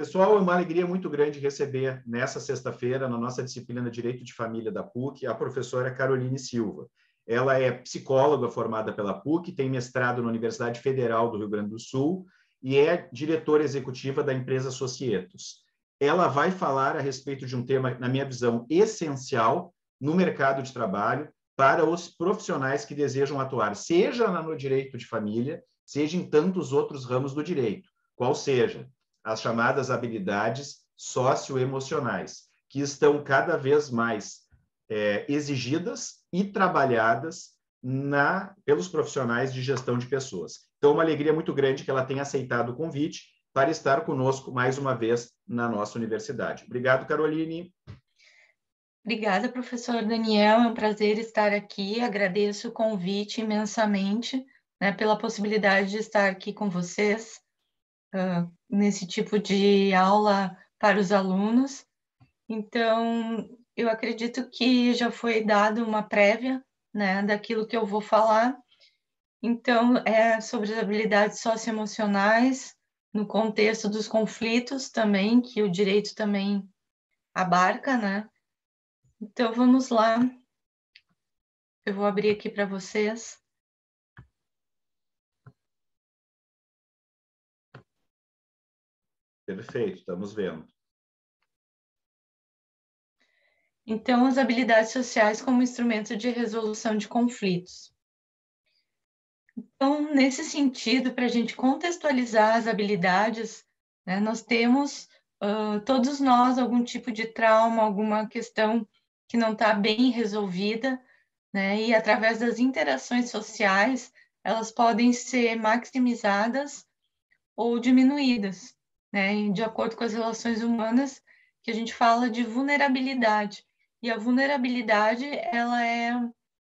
Pessoal, é uma alegria muito grande receber nessa sexta-feira, na nossa disciplina de Direito de Família da PUC, a professora Caroline Silva. Ela é psicóloga formada pela PUC, tem mestrado na Universidade Federal do Rio Grande do Sul e é diretora executiva da empresa Societos. Ela vai falar a respeito de um tema, na minha visão, essencial no mercado de trabalho para os profissionais que desejam atuar, seja no direito de família, seja em tantos outros ramos do direito, qual seja as chamadas habilidades socioemocionais, que estão cada vez mais exigidas e trabalhadas pelos profissionais de gestão de pessoas. Então, uma alegria muito grande que ela tenha aceitado o convite para estar conosco mais uma vez na nossa universidade. Obrigado, Caroline. Obrigada, professor Daniel. É um prazer estar aqui. Agradeço o convite imensamente, né, pela possibilidade de estar aqui com vocês nesse tipo de aula para os alunos. Então, eu acredito que já foi dado uma prévia, né, daquilo que eu vou falar. Então, é sobre as habilidades socioemocionais, no contexto dos conflitos também, que o direito também abarca, né? Então, vamos lá. Eu vou abrir aqui para vocês. Perfeito, estamos vendo. Então, as habilidades sociais como instrumento de resolução de conflitos. Então, nesse sentido, para a gente contextualizar as habilidades, né, nós temos, todos nós, algum tipo de trauma, alguma questão que não está bem resolvida, né, e através das interações sociais, elas podem ser maximizadas ou diminuídas, né, de acordo com as relações humanas, que a gente fala de vulnerabilidade. E a vulnerabilidade, ela é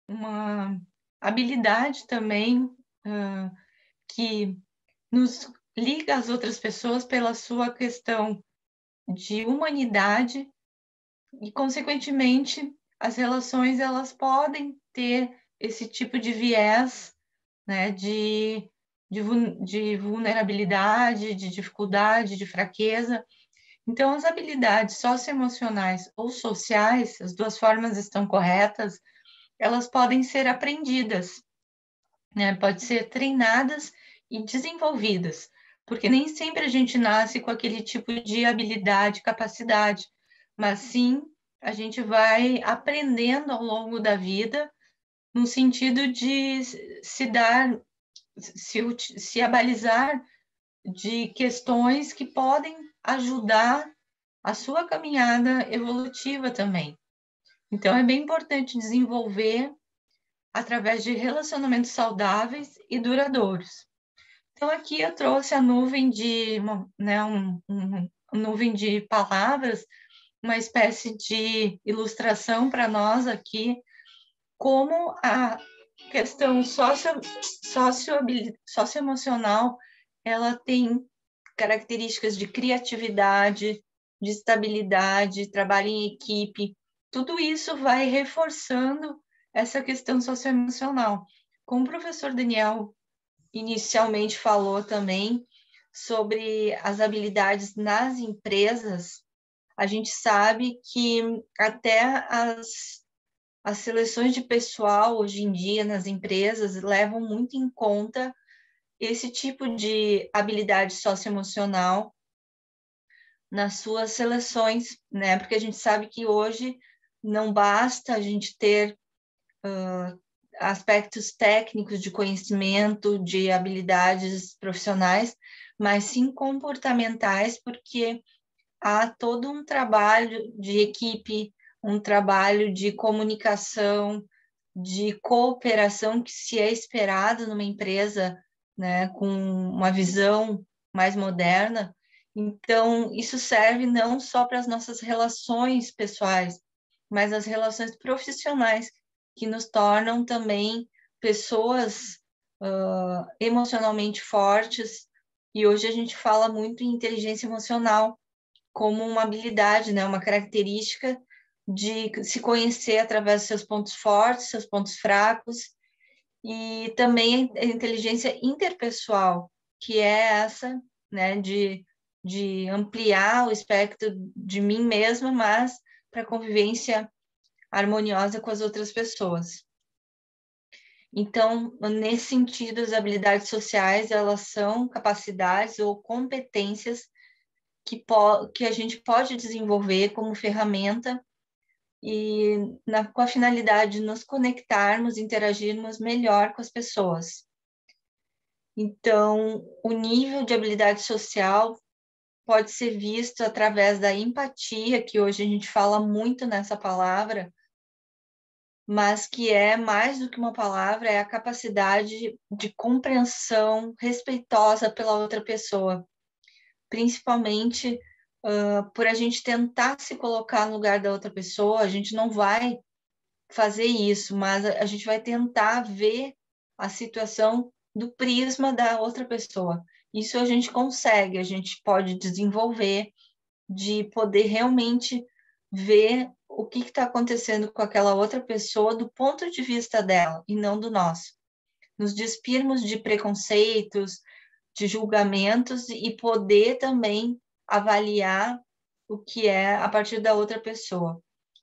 uma habilidade também que nos liga às outras pessoas pela sua questão de humanidade e, consequentemente, as relações elas podem ter esse tipo de viés, né, de vulnerabilidade, de dificuldade, de fraqueza. Então, as habilidades socioemocionais ou sociais, as duas formas estão corretas, elas podem ser aprendidas, né? Pode ser treinadas e desenvolvidas, porque nem sempre a gente nasce com aquele tipo de habilidade, capacidade, mas sim a gente vai aprendendo ao longo da vida, no sentido de se abalizar de questões que podem ajudar a sua caminhada evolutiva também. Então, é bem importante desenvolver através de relacionamentos saudáveis e duradouros. Então, aqui eu trouxe a nuvem de, né, nuvem de palavras, uma espécie de ilustração para nós aqui, como a questão socioemocional, ela tem características de criatividade, de estabilidade, trabalho em equipe. Tudo isso vai reforçando essa questão socioemocional. Como o professor Daniel inicialmente falou também sobre as habilidades nas empresas, a gente sabe que até as seleções de pessoal hoje em dia nas empresas levam muito em conta esse tipo de habilidade socioemocional nas suas seleções, né? Porque a gente sabe que hoje não basta a gente ter aspectos técnicos de conhecimento, de habilidades profissionais, mas sim comportamentais, porque há todo um trabalho de equipe, um trabalho de comunicação, de cooperação que se é esperado numa empresa, né, com uma visão mais moderna. Então, isso serve não só para as nossas relações pessoais, mas as relações profissionais, que nos tornam também pessoas emocionalmente fortes. E hoje a gente fala muito em inteligência emocional como uma habilidade, né, uma característica de se conhecer através dos seus pontos fortes, seus pontos fracos, e também a inteligência interpessoal, que é essa, né, de de ampliar o espectro de mim mesma, mas para convivência harmoniosa com as outras pessoas. Então, nesse sentido, as habilidades sociais, elas são capacidades ou competências que a gente pode desenvolver como ferramenta e com a finalidade de nos conectarmos, interagirmos melhor com as pessoas. Então, o nível de habilidade social pode ser visto através da empatia, que hoje a gente fala muito nessa palavra, mas que é mais do que uma palavra, é a capacidade de compreensão respeitosa pela outra pessoa, principalmente por a gente tentar se colocar no lugar da outra pessoa. A gente não vai fazer isso, mas a gente vai tentar ver a situação do prisma da outra pessoa. Isso a gente consegue, a gente pode desenvolver, de poder realmente ver o que está acontecendo com aquela outra pessoa do ponto de vista dela e não do nosso. Nos despirmos de preconceitos, de julgamentos e poder também avaliar o que é a partir da outra pessoa.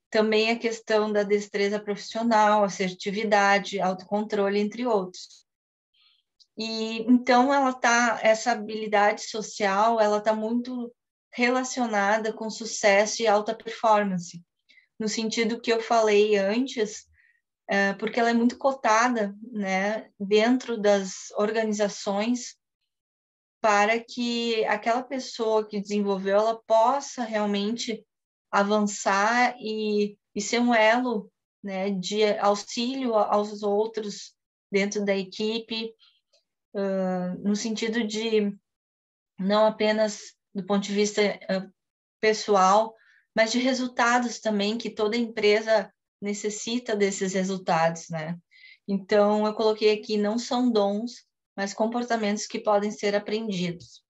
Também a questão da destreza profissional, assertividade, autocontrole, entre outros. E então essa habilidade social, ela está muito relacionada com sucesso e alta performance, no sentido que eu falei antes, porque ela é muito cotada, né, dentro das organizações, para que aquela pessoa que desenvolveu, ela possa realmente avançar e ser um elo, né, de auxílio aos outros dentro da equipe, no sentido de não apenas do ponto de vista pessoal, mas de resultados também, que toda empresa necessita desses resultados, né? Então, eu coloquei aqui, não são dons, mas comportamentos que podem ser aprendidos.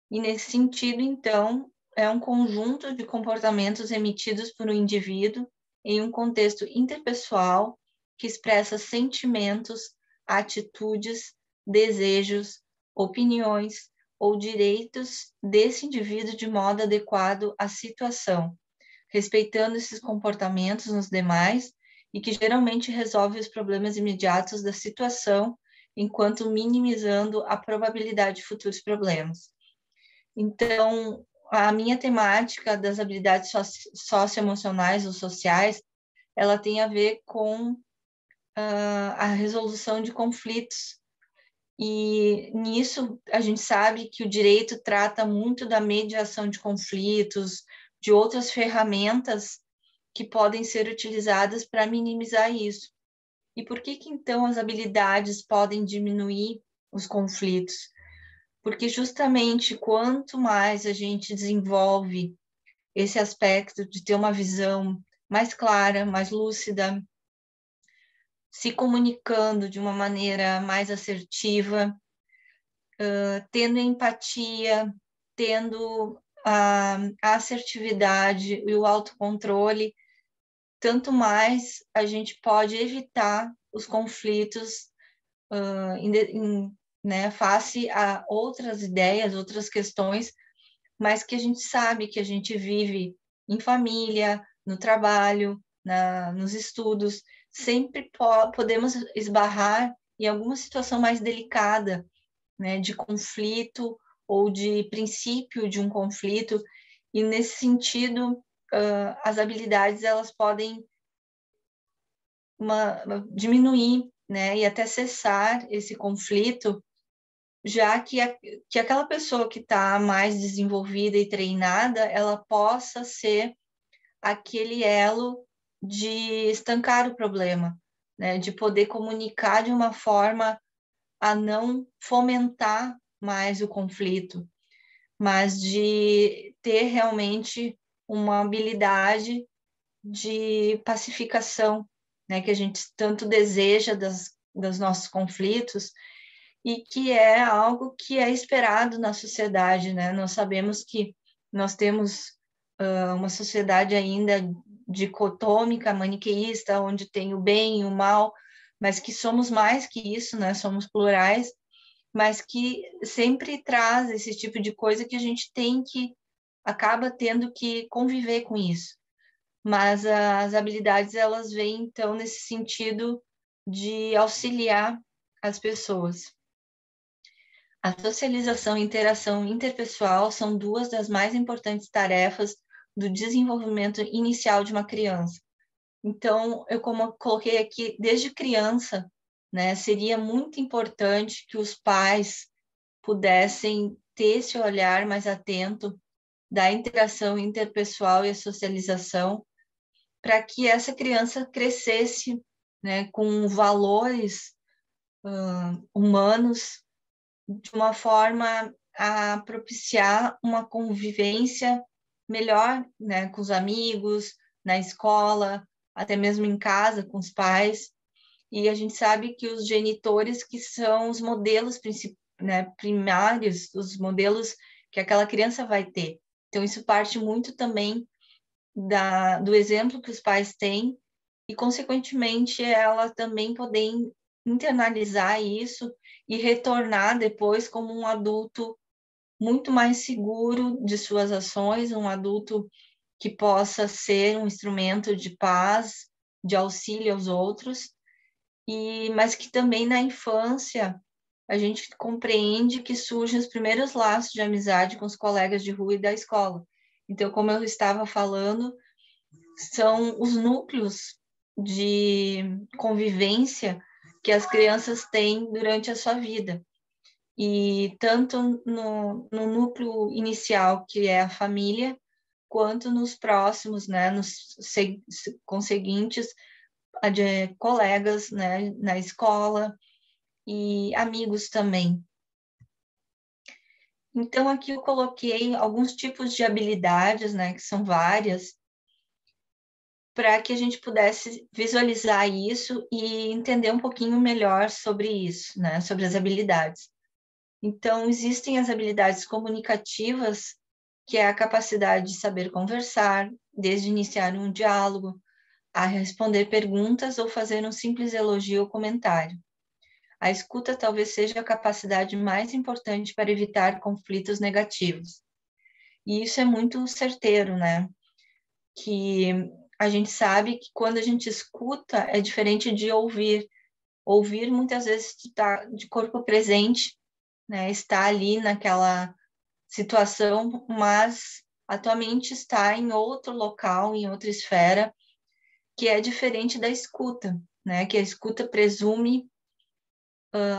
E nesse sentido, então, é um conjunto de comportamentos emitidos por um indivíduo em um contexto interpessoal que expressa sentimentos, atitudes, desejos, opiniões ou direitos desse indivíduo de modo adequado à situação, respeitando esses comportamentos nos demais e que geralmente resolve os problemas imediatos da situação, enquanto minimizando a probabilidade de futuros problemas. Então, a minha temática das habilidades socioemocionais ou sociais, ela tem a ver com a resolução de conflitos. E nisso, a gente sabe que o direito trata muito da mediação de conflitos, de outras ferramentas que podem ser utilizadas para minimizar isso. E por que então as habilidades podem diminuir os conflitos? Porque justamente quanto mais a gente desenvolve esse aspecto de ter uma visão mais clara, mais lúcida, se comunicando de uma maneira mais assertiva, tendo empatia, tendo a assertividade e o autocontrole, tanto mais a gente pode evitar os conflitos né, face a outras ideias, outras questões, mas que a gente sabe que a gente vive em família, no trabalho, nos estudos, sempre podemos esbarrar em alguma situação mais delicada, né, de conflito ou de princípio de um conflito, e nesse sentido, as habilidades elas podem diminuir, né, e até cessar esse conflito, já que aquela pessoa que está mais desenvolvida e treinada, ela possa ser aquele elo de estancar o problema, né, de poder comunicar de uma forma a não fomentar mais o conflito, mas de ter realmente uma habilidade de pacificação, né, que a gente tanto deseja dos nossos conflitos, e que é algo que é esperado na sociedade, né? Nós sabemos que nós temos uma sociedade ainda dicotômica, maniqueísta, onde tem o bem e o mal, mas que somos mais que isso, né? Somos plurais, mas que sempre traz esse tipo de coisa que a gente acaba tendo que conviver com isso. Mas as habilidades, elas vêm, então, nesse sentido de auxiliar as pessoas. A socialização e interação interpessoal são duas das mais importantes tarefas do desenvolvimento inicial de uma criança. Então, como eu coloquei aqui, desde criança, né, seria muito importante que os pais pudessem ter esse olhar mais atento da interação interpessoal e a socialização, para que essa criança crescesse, né, com valores humanos de uma forma a propiciar uma convivência melhor, né, com os amigos, na escola, até mesmo em casa, com os pais. E a gente sabe que os genitores, que são os modelos né, primários, os modelos que aquela criança vai ter. Então, isso parte muito também do exemplo que os pais têm e, consequentemente, ela também poder internalizar isso e retornar depois como um adulto muito mais seguro de suas ações, um adulto que possa ser um instrumento de paz, de auxílio aos outros, mas que também na infância a gente compreende que surgem os primeiros laços de amizade com os colegas de rua e da escola. Então, como eu estava falando, são os núcleos de convivência que as crianças têm durante a sua vida. E tanto no núcleo inicial, que é a família, quanto nos próximos, né, nos conseguintes, de colegas, né, na escola e amigos também. Então, aqui eu coloquei alguns tipos de habilidades, né, que são várias, para que a gente pudesse visualizar isso e entender um pouquinho melhor sobre isso, né, sobre as habilidades. Então, existem as habilidades comunicativas, que é a capacidade de saber conversar, desde iniciar um diálogo, a responder perguntas ou fazer um simples elogio ou comentário. A escuta talvez seja a capacidade mais importante para evitar conflitos negativos. E isso é muito certeiro, né? Que a gente sabe que quando a gente escuta é diferente de ouvir. Ouvir, muitas vezes, está de corpo presente, né? Está ali naquela situação, mas a tua mente está em outro local, em outra esfera, que é diferente da escuta, né? Que a escuta presume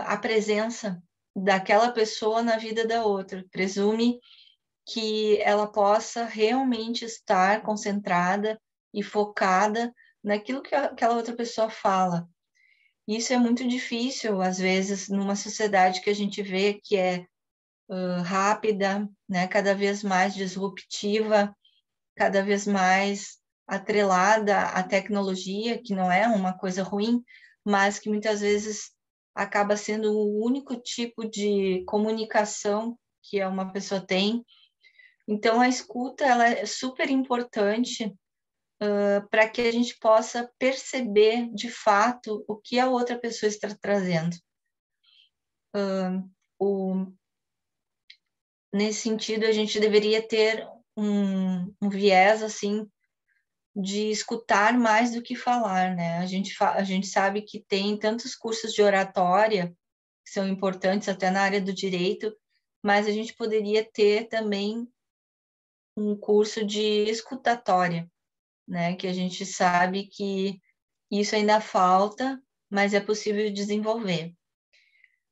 a presença daquela pessoa na vida da outra, presume que ela possa realmente estar concentrada e focada naquilo que aquela outra pessoa fala. Isso é muito difícil, às vezes, numa sociedade que a gente vê que é rápida, né? Cada vez mais disruptiva, cada vez mais atrelada à tecnologia, que não é uma coisa ruim, mas que muitas vezes acaba sendo o único tipo de comunicação que uma pessoa tem. Então, a escuta, ela é super importante para que a gente possa perceber, de fato, o que a outra pessoa está trazendo. Nesse sentido, a gente deveria ter um viés, assim, de escutar mais do que falar, né? A gente sabe que tem tantos cursos de oratória que são importantes até na área do direito, mas a gente poderia ter também um curso de escutatória, né? Que a gente sabe que isso ainda falta, mas é possível desenvolver.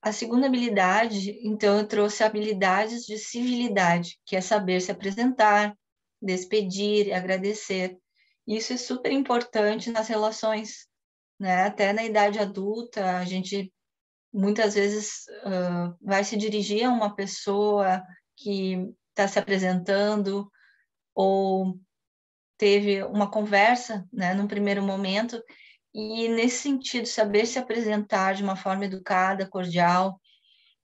A segunda habilidade, então, eu trouxe habilidades de civilidade, que é saber se apresentar, despedir, agradecer. Isso é super importante nas relações, né? Até na idade adulta, a gente muitas vezes vai se dirigir a uma pessoa que está se apresentando ou teve uma conversa, né, num primeiro momento, e nesse sentido, saber se apresentar de uma forma educada, cordial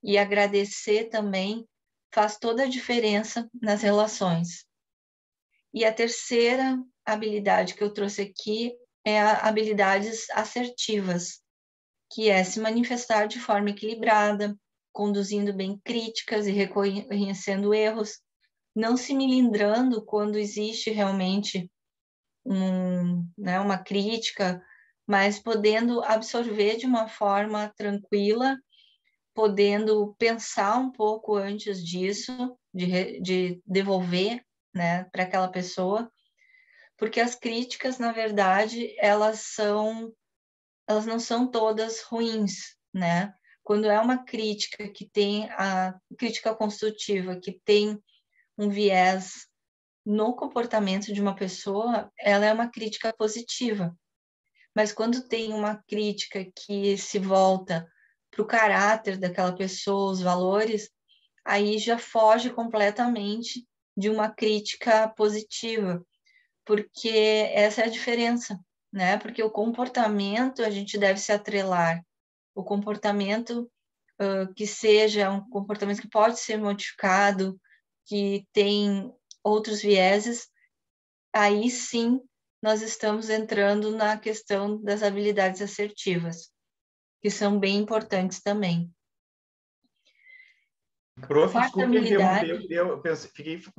e agradecer também faz toda a diferença nas relações. E a terceira habilidade que eu trouxe aqui é a habilidades assertivas, que é se manifestar de forma equilibrada, conduzindo bem críticas e reconhecendo erros, não se melindrando quando existe realmente uma crítica, mas podendo absorver de uma forma tranquila, podendo pensar um pouco antes disso, de devolver, né, para aquela pessoa, porque as críticas, na verdade, elas não são todas ruins, né? Quando é uma crítica que tem a crítica construtiva, que tem um viés no comportamento de uma pessoa, ela é uma crítica positiva. Mas quando tem uma crítica que se volta para o caráter daquela pessoa, os valores, aí já foge completamente de uma crítica positiva, porque essa é a diferença, né? Porque o comportamento a gente deve se atrelar. O comportamento que seja um comportamento que pode ser modificado, que tem outros vieses, aí sim nós estamos entrando na questão das habilidades assertivas, que são bem importantes também. Prof, Quarta desculpe habilidade. interromper,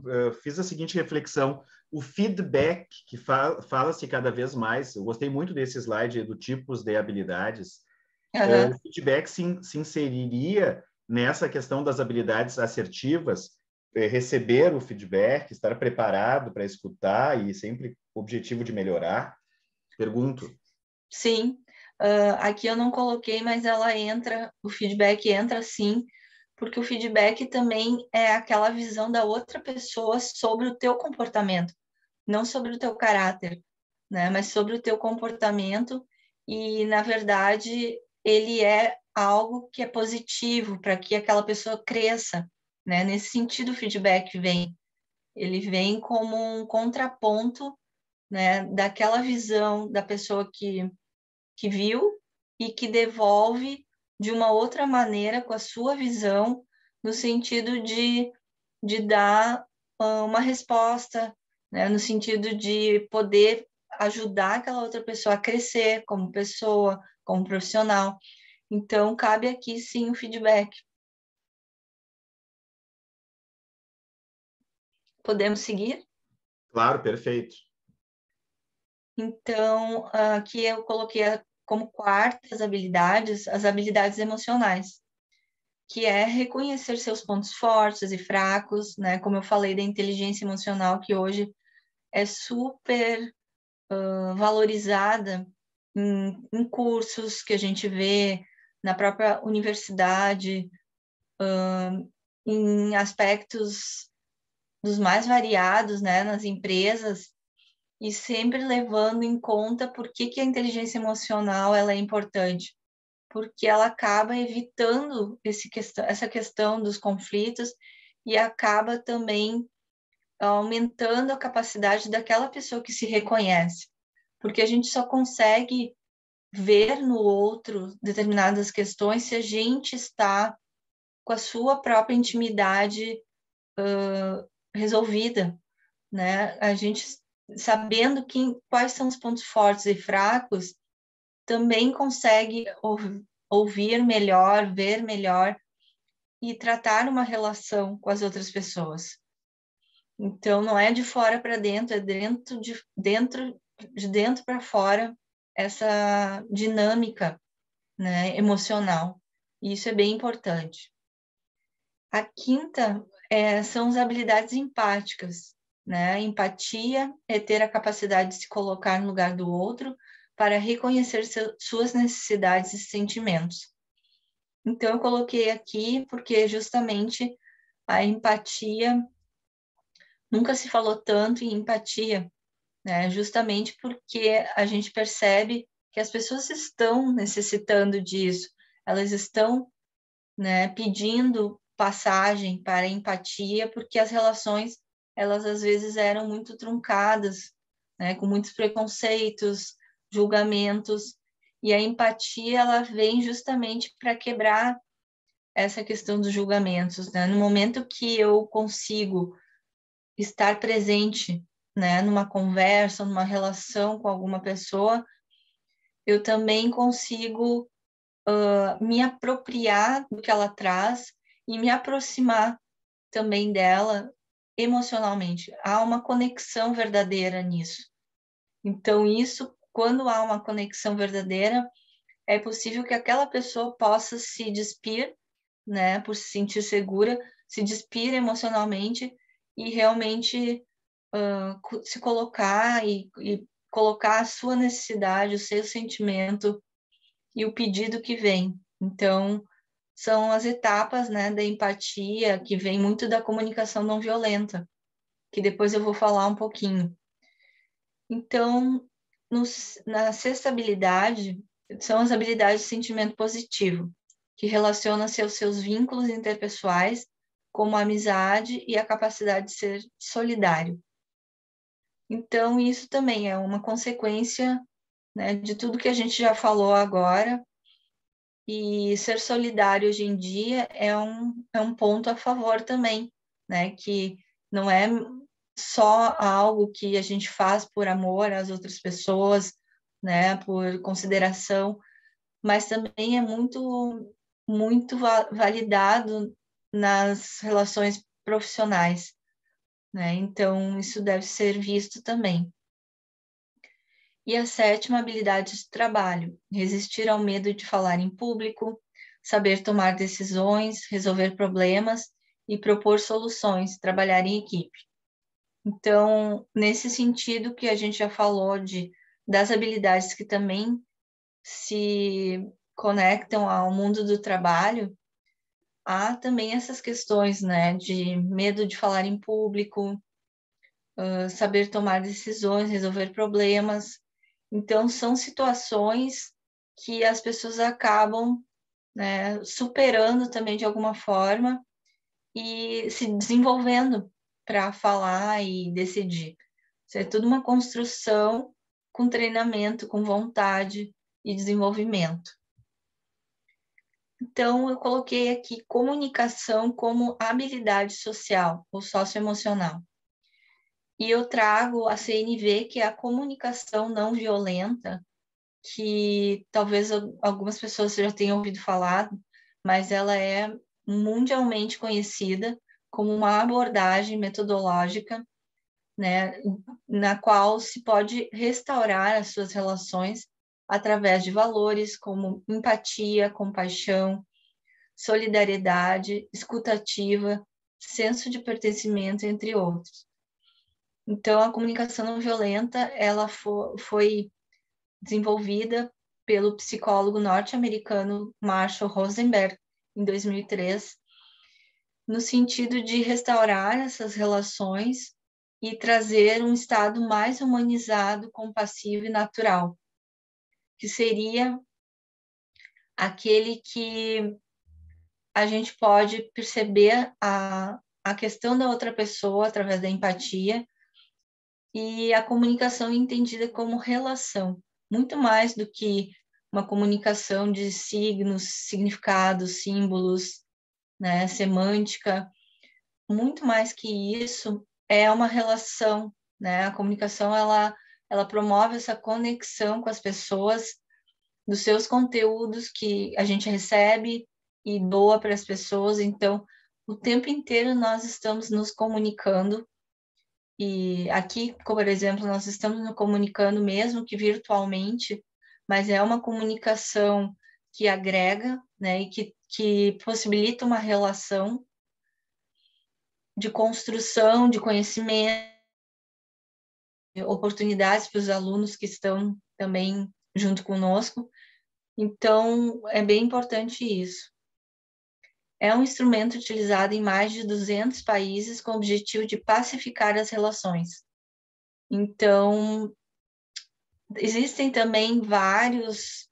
eu fiz a seguinte reflexão. O feedback, que fala-se cada vez mais, eu gostei muito desse slide do tipos de habilidades. O feedback se inseriria nessa questão das habilidades assertivas, receber o feedback, estar preparado para escutar e sempre o objetivo de melhorar? Pergunto. Sim, aqui eu não coloquei, mas o feedback entra sim, porque o feedback também é aquela visão da outra pessoa sobre o teu comportamento, não sobre o teu caráter, né? Mas sobre o teu comportamento e, na verdade, ele é algo que é positivo para que aquela pessoa cresça, né? Nesse sentido, o feedback ele vem como um contraponto, né? Daquela visão da pessoa que viu e que devolve de uma outra maneira com a sua visão, no sentido de dar uma resposta, né? No sentido de poder ajudar aquela outra pessoa a crescer como pessoa, como profissional. Então, cabe aqui sim o feedback. Podemos seguir? Claro, perfeito. Então, aqui eu coloquei como quartas habilidades as habilidades emocionais, que é reconhecer seus pontos fortes e fracos, né? Como eu falei da inteligência emocional, que hoje é super valorizada em cursos que a gente vê na própria universidade, em aspectos dos mais variados, né? Nas empresas, e sempre levando em conta por que a inteligência emocional ela é importante, porque ela acaba evitando essa questão dos conflitos e acaba também aumentando a capacidade daquela pessoa que se reconhece, porque a gente só consegue ver no outro determinadas questões se a gente está com a sua própria intimidade resolvida, né? A gente sabendo quais são os pontos fortes e fracos, também consegue ouvir melhor, ver melhor e tratar uma relação com as outras pessoas. Então, não é de fora para dentro, é de dentro para fora essa dinâmica, né, emocional. E isso é bem importante. A quinta são as habilidades empáticas, né? Empatia é ter a capacidade de se colocar no lugar do outro para reconhecer suas necessidades e sentimentos. Então, eu coloquei aqui porque justamente a empatia, nunca se falou tanto em empatia, né? Justamente porque a gente percebe que as pessoas estão necessitando disso, elas estão, né, pedindo passagem para a empatia, porque as relações, elas às vezes eram muito truncadas, né, com muitos preconceitos, julgamentos, e a empatia, ela vem justamente para quebrar essa questão dos julgamentos, né? No momento que eu consigo estar presente, né, numa conversa, numa relação com alguma pessoa, eu também consigo me apropriar do que ela traz e me aproximar também dela emocionalmente. Há uma conexão verdadeira nisso. Então, isso, quando há uma conexão verdadeira, é possível que aquela pessoa possa se despir, né, por se sentir segura, se despir emocionalmente e realmente se colocar e colocar a sua necessidade, o seu sentimento e o pedido que vem. Então, são as etapas, né, da empatia, que vem muito da comunicação não violenta, que depois eu vou falar um pouquinho. Então, na sexta habilidade, são as habilidades de sentimento positivo, que relacionam-se aos seus vínculos interpessoais, como a amizade e a capacidade de ser solidário. Então, isso também é uma consequência, né, de tudo que a gente já falou agora, e ser solidário hoje em dia é um ponto a favor também, né, que não é só algo que a gente faz por amor às outras pessoas, né, por consideração, mas também é muito validado nas relações profissionais, né? Então isso deve ser visto também. E a sétima habilidade de trabalho, resistir ao medo de falar em público, saber tomar decisões, resolver problemas e propor soluções, trabalhar em equipe. Então, nesse sentido que a gente já falou das habilidades que também se conectam ao mundo do trabalho, há também essas questões, né, de medo de falar em público, saber tomar decisões, resolver problemas. Então, são situações que as pessoas acabam, né, superando também de alguma forma e se desenvolvendo para falar e decidir. Isso é tudo uma construção com treinamento, com vontade e desenvolvimento. Então, eu coloquei aqui comunicação como habilidade social ou socioemocional. E eu trago a CNV, que é a comunicação não violenta, que talvez algumas pessoas já tenham ouvido falar, mas ela é mundialmente conhecida como uma abordagem metodológica, né, na qual se pode restaurar as suas relações através de valores como empatia, compaixão, solidariedade, escutativa, senso de pertencimento, entre outros. Então, a comunicação não violenta, ela foi desenvolvida pelo psicólogo norte-americano Marshall Rosenberg, em 2003, no sentido de restaurar essas relações e trazer um estado mais humanizado, compassivo e natural, que seria aquele que a gente pode perceber a questão da outra pessoa através da empatia e a comunicação entendida como relação, muito mais do que uma comunicação de signos, significados, símbolos, né, semântica, muito mais que isso, é uma relação, né? A comunicação, ela promove essa conexão com as pessoas, dos seus conteúdos que a gente recebe e doa para as pessoas, então, o tempo inteiro nós estamos nos comunicando. E aqui, por exemplo, nós estamos nos comunicando mesmo que virtualmente, mas é uma comunicação que agrega, né, e que possibilita uma relação de construção, de conhecimento, oportunidades para os alunos que estão também junto conosco. Então, é bem importante isso. É um instrumento utilizado em mais de 200 países com o objetivo de pacificar as relações. Então, existem também vários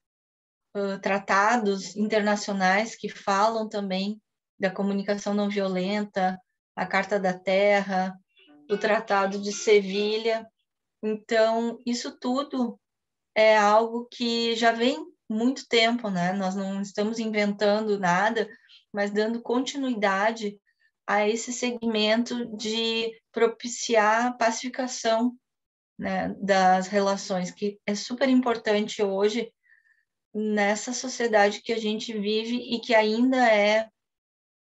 tratados internacionais que falam também da comunicação não violenta, a Carta da Terra, o Tratado de Sevilha. Então, isso tudo é algo que já vem muito tempo, né? Nós não estamos inventando nada, mas dando continuidade a esse segmento de propiciar a pacificação, né, das relações, que é super importante hoje, nessa sociedade que a gente vive e que ainda é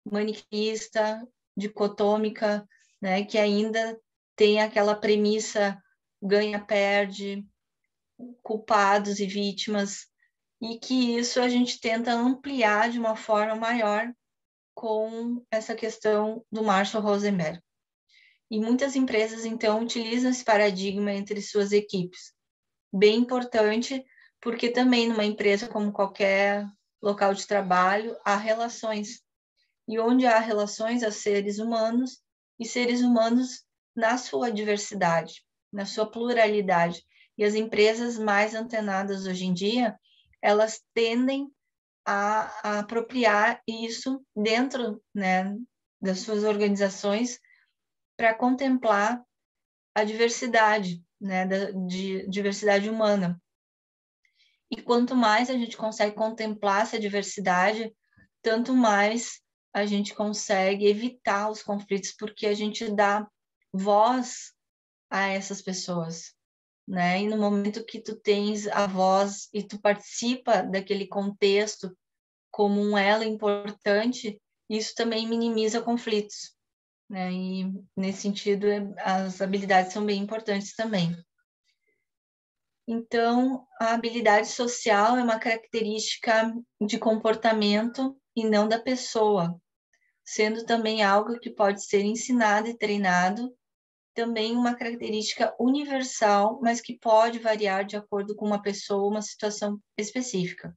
maniqueísta, dicotômica, né, que ainda tem aquela premissa ganha-perde, culpados e vítimas, e que isso a gente tenta ampliar de uma forma maior com essa questão do Marshall Rosenberg. E muitas empresas, então, utilizam esse paradigma entre suas equipes. Bem importante, porque também numa empresa, como qualquer local de trabalho, há relações. E onde há relações, há seres humanos, e seres humanos na sua diversidade, na sua pluralidade. E as empresas mais antenadas hoje em dia, elas tendem a apropriar isso dentro, né, das suas organizações para contemplar a diversidade, né, de diversidade humana. E quanto mais a gente consegue contemplar essa diversidade, tanto mais a gente consegue evitar os conflitos, porque a gente dá voz a essas pessoas, né? E no momento que tu tens a voz e tu participa daquele contexto como um elo importante, isso também minimiza conflitos, né? E nesse sentido, as habilidades são bem importantes também. Então, a habilidade social é uma característica de comportamento e não da pessoa, sendo também algo que pode ser ensinado e treinado, também uma característica universal, mas que pode variar de acordo com uma pessoa, uma situação específica.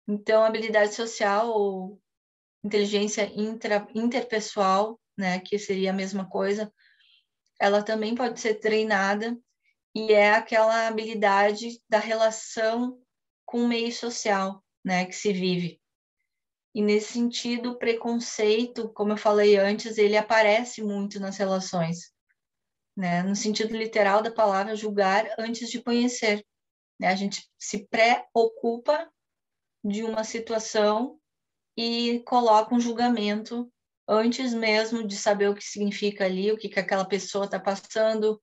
Então, habilidade social ou inteligência interpessoal, né, que seria a mesma coisa, ela também pode ser treinada e é aquela habilidade da relação com o meio social, né, que se vive. E nesse sentido, o preconceito, como eu falei antes, ele aparece muito nas relações, né, no sentido literal da palavra julgar antes de conhecer, né? A gente se preocupa de uma situação e coloca um julgamento antes mesmo de saber o que significa ali, o que aquela pessoa está passando,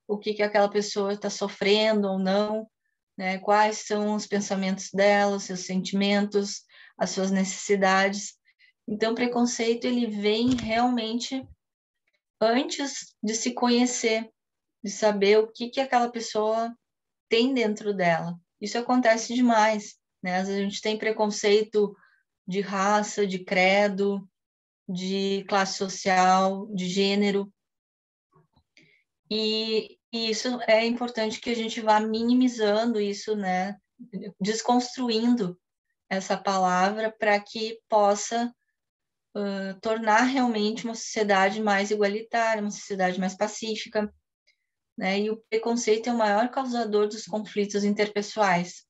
o que aquela pessoa está sofrendo ou não, né? Quais são os pensamentos dela, os seus sentimentos, as suas necessidades. Então, o preconceito, ele vem realmente antes de se conhecer, de saber o que aquela pessoa tem dentro dela. Isso acontece demais, né? Às vezes a gente tem preconceito de raça, de credo, de classe social, de gênero, e isso é importante que a gente vá minimizando isso, né? Desconstruindo essa palavra para que possa tornar realmente uma sociedade mais igualitária, uma sociedade mais pacífica, né? E o preconceito é o maior causador dos conflitos interpessoais,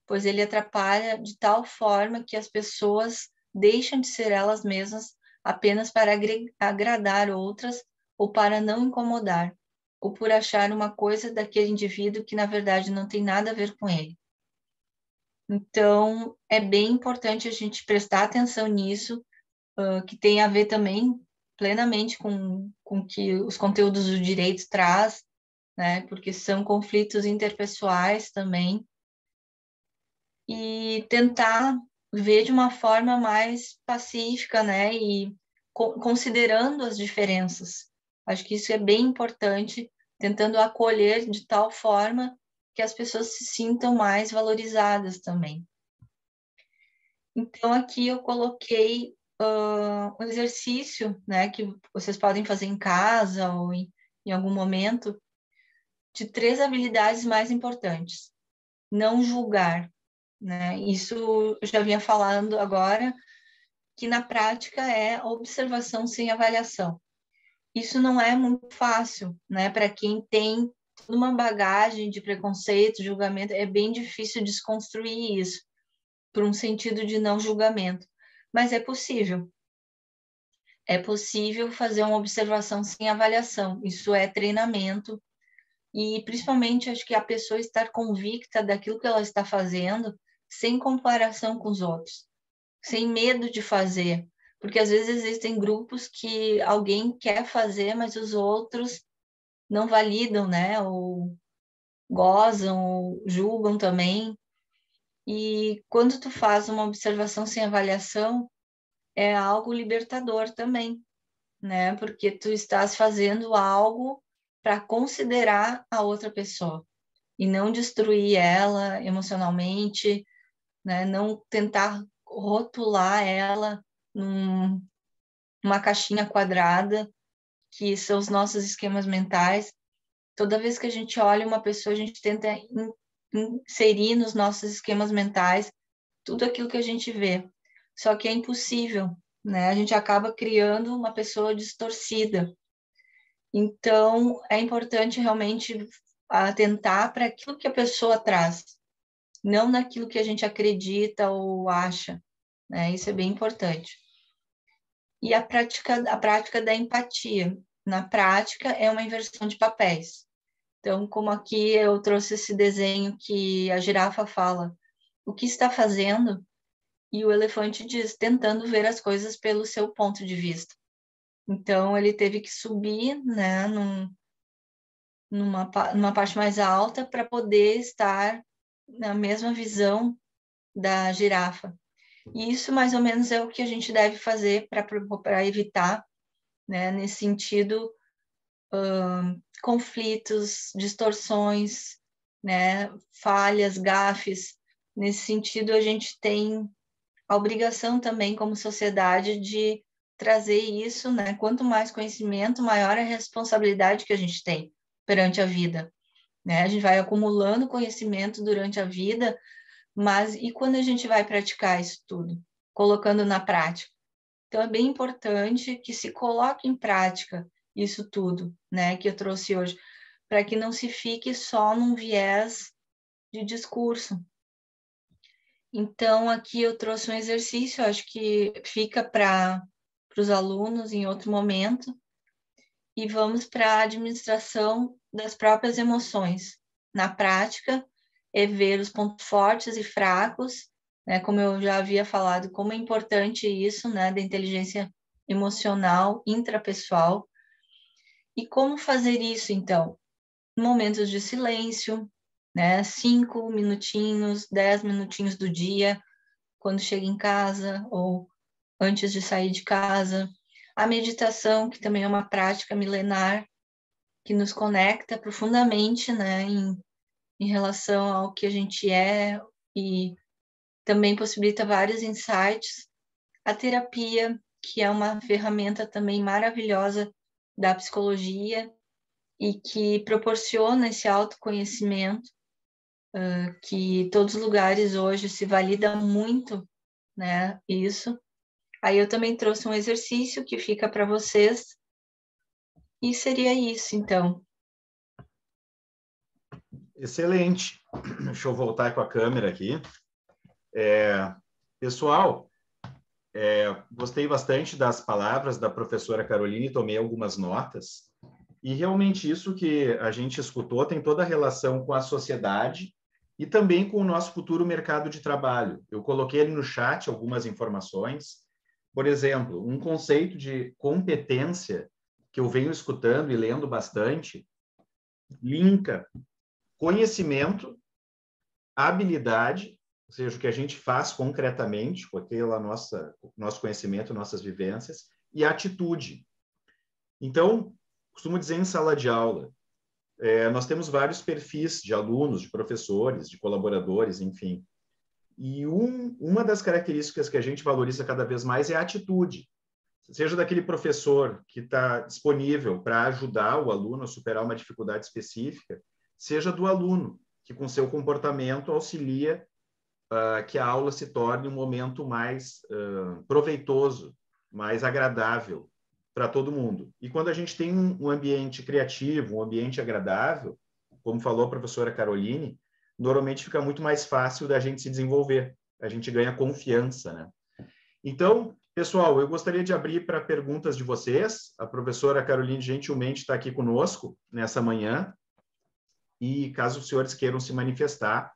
pois ele atrapalha de tal forma que as pessoas deixam de ser elas mesmas apenas para agradar outras ou para não incomodar, ou por achar uma coisa daquele indivíduo que na verdade não tem nada a ver com ele. Então, é bem importante a gente prestar atenção nisso, que tem a ver também plenamente com que os conteúdos do direito traz, né? Porque são conflitos interpessoais também, e tentar ver de uma forma mais pacífica, né? E considerando as diferenças. Acho que isso é bem importante, tentando acolher de tal forma que as pessoas se sintam mais valorizadas também. Então, aqui eu coloquei um exercício, né, que vocês podem fazer em casa ou em algum momento, de 3 habilidades mais importantes. Não julgar, né? Isso eu já vinha falando agora, que na prática é a observação sem avaliação. Isso não é muito fácil, né? Para quem tem toda uma bagagem de preconceito, julgamento, é bem difícil desconstruir isso por um sentido de não julgamento. Mas é possível. É possível fazer uma observação sem avaliação. Isso é treinamento. E, principalmente, acho que a pessoa estar convicta daquilo que ela está fazendo, sem comparação com os outros, sem medo de fazer. Porque, às vezes, existem grupos que alguém quer fazer, mas os outros não validam, né? Ou gozam, ou julgam também. E quando tu faz uma observação sem avaliação, é algo libertador também, né? Porque tu estás fazendo algo para considerar a outra pessoa e não destruir ela emocionalmente, né? Não tentar rotular ela numa caixinha quadrada, que são os nossos esquemas mentais. Toda vez que a gente olha uma pessoa, a gente tenta inserir nos nossos esquemas mentais tudo aquilo que a gente vê. Só que é impossível, né? A gente acaba criando uma pessoa distorcida. Então, é importante realmente atentar para aquilo que a pessoa traz, não naquilo que a gente acredita ou acha, né? Isso é bem importante. E a prática da empatia. Na prática, é uma inversão de papéis. Então, como aqui eu trouxe esse desenho que a girafa fala, o que está fazendo? E o elefante diz, tentando ver as coisas pelo seu ponto de vista. Então, ele teve que subir, né, numa parte mais alta para poder estar na mesma visão da girafa. E isso, mais ou menos, é o que a gente deve fazer para evitar, né, nesse sentido, conflitos, distorções, né, falhas, gafes. Nesse sentido, a gente tem a obrigação também, como sociedade, de trazer isso, né? Quanto mais conhecimento, maior a responsabilidade que a gente tem perante a vida, né? A gente vai acumulando conhecimento durante a vida, mas e quando a gente vai praticar isso tudo? Colocando na prática. Então, é bem importante que se coloque em prática isso tudo, né? Que eu trouxe hoje, para que não se fique só num viés de discurso. Então, aqui eu trouxe um exercício, acho que fica para os alunos em outro momento, e vamos para a administração das próprias emoções. Na prática, é ver os pontos fortes e fracos, né, como eu já havia falado, como é importante isso, né, da inteligência emocional intrapessoal. E como fazer isso, então? Momentos de silêncio, né, 5 minutinhos, 10 minutinhos do dia, quando chega em casa ou antes de sair de casa. A meditação, que também é uma prática milenar, que nos conecta profundamente, né, em relação ao que a gente é e também possibilita vários insights. A terapia, que é uma ferramenta também maravilhosa da psicologia e que proporciona esse autoconhecimento, que todos os lugares hoje se valida muito, né, isso. Aí eu também trouxe um exercício que fica para vocês, e seria isso, então. Excelente. Deixa eu voltar com a câmera aqui. Pessoal, gostei bastante das palavras da professora Caroline, tomei algumas notas, e realmente isso que a gente escutou tem toda a relação com a sociedade e também com o nosso futuro mercado de trabalho. Eu coloquei ali no chat algumas informações. Por exemplo, um conceito de competência que eu venho escutando e lendo bastante, linka conhecimento, habilidade, ou seja, o que a gente faz concretamente com aquele nosso conhecimento, nossas vivências, e atitude. Então, costumo dizer em sala de aula, nós temos vários perfis de alunos, de professores, de colaboradores, enfim. E uma das características que a gente valoriza cada vez mais é a atitude. Seja daquele professor que está disponível para ajudar o aluno a superar uma dificuldade específica, seja do aluno, que com seu comportamento auxilia que a aula se torne um momento mais proveitoso, mais agradável para todo mundo. E quando a gente tem um ambiente criativo, um ambiente agradável, como falou a professora Caroline, normalmente fica muito mais fácil da gente se desenvolver, a gente ganha confiança, né? Então, pessoal, eu gostaria de abrir para perguntas de vocês. A professora Caroline gentilmente está aqui conosco nessa manhã, e caso os senhores queiram se manifestar,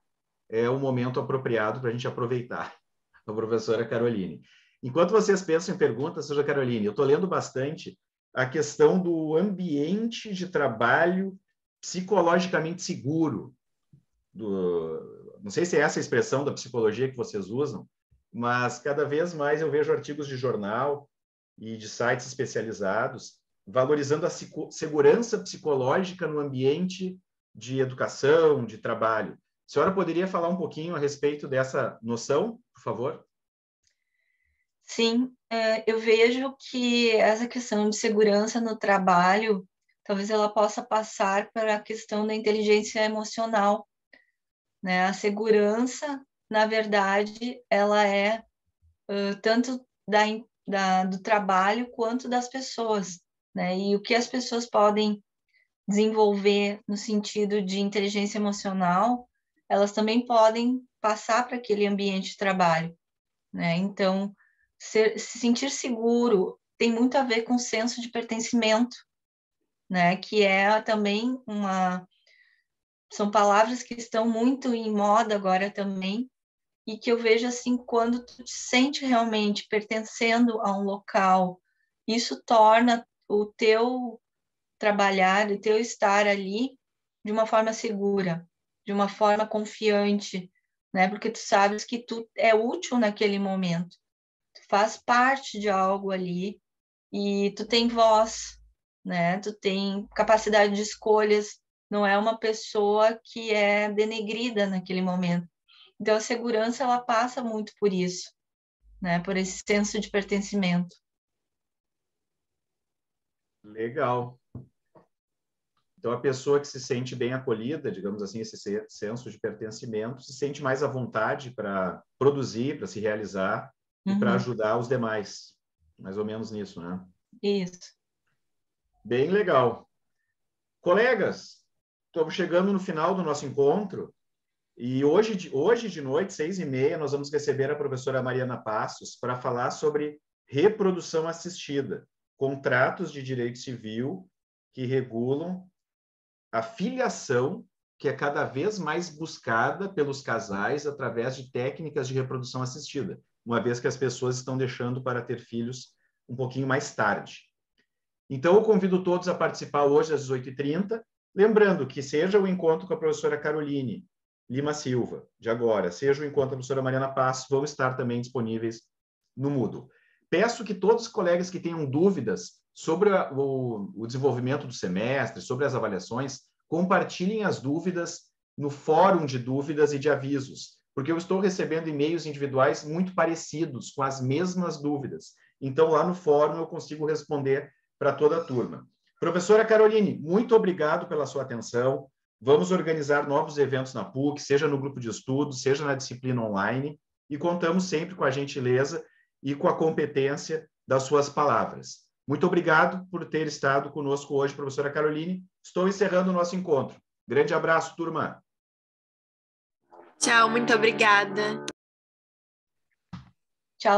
é o momento apropriado para a gente aproveitar. A professora Caroline. Enquanto vocês pensam em perguntas, professora Caroline, eu estou lendo bastante a questão do ambiente de trabalho psicologicamente seguro, não sei se é essa a expressão da psicologia que vocês usam, mas cada vez mais eu vejo artigos de jornal e de sites especializados valorizando a segurança psicológica no ambiente de educação, de trabalho. A senhora poderia falar um pouquinho a respeito dessa noção, por favor? Sim, eu vejo que essa questão de segurança no trabalho, talvez ela possa passar para a questão da inteligência emocional, né? A segurança, na verdade, ela é tanto do trabalho quanto das pessoas, né? E o que as pessoas podem desenvolver no sentido de inteligência emocional, elas também podem passar para aquele ambiente de trabalho, né? Então, se sentir seguro tem muito a ver com o senso de pertencimento, né? Que é também são palavras que estão muito em moda agora também, e que eu vejo assim, quando tu te sente realmente pertencendo a um local, isso torna o teu trabalhar, o teu estar ali de uma forma segura, de uma forma confiante, né? Porque tu sabes que tu é útil naquele momento, tu faz parte de algo ali e tu tem voz, né? Tu tem capacidade de escolhas, não é uma pessoa que é denegrida naquele momento. Então, a segurança, ela passa muito por isso, né? Por esse senso de pertencimento. Legal. Então, a pessoa que se sente bem acolhida, digamos assim, esse senso de pertencimento, se sente mais à vontade para produzir, para se realizar e para ajudar os demais. Mais ou menos nisso, né? Isso. Bem legal. Colegas, estamos chegando no final do nosso encontro e hoje de noite, 6h30, nós vamos receber a professora Mariana Passos para falar sobre reprodução assistida, contratos de direito civil que regulam a filiação que é cada vez mais buscada pelos casais através de técnicas de reprodução assistida, uma vez que as pessoas estão deixando para ter filhos um pouquinho mais tarde. Então, eu convido todos a participar hoje às 18h30, lembrando que seja o encontro com a professora Caroline Lima Silva, de agora, seja o encontro com a professora Mariana Passos, vão estar também disponíveis no Moodle. Peço que todos os colegas que tenham dúvidas sobre o desenvolvimento do semestre, sobre as avaliações, compartilhem as dúvidas no fórum de dúvidas e de avisos, porque eu estou recebendo e-mails individuais muito parecidos, com as mesmas dúvidas. Então, lá no fórum eu consigo responder para toda a turma. Professora Caroline, muito obrigado pela sua atenção. Vamos organizar novos eventos na PUC, seja no grupo de estudos, seja na disciplina online, e contamos sempre com a gentileza e com a competência das suas palavras. Muito obrigado por ter estado conosco hoje, professora Caroline. Estou encerrando o nosso encontro. Grande abraço, turma. Tchau, muito obrigada.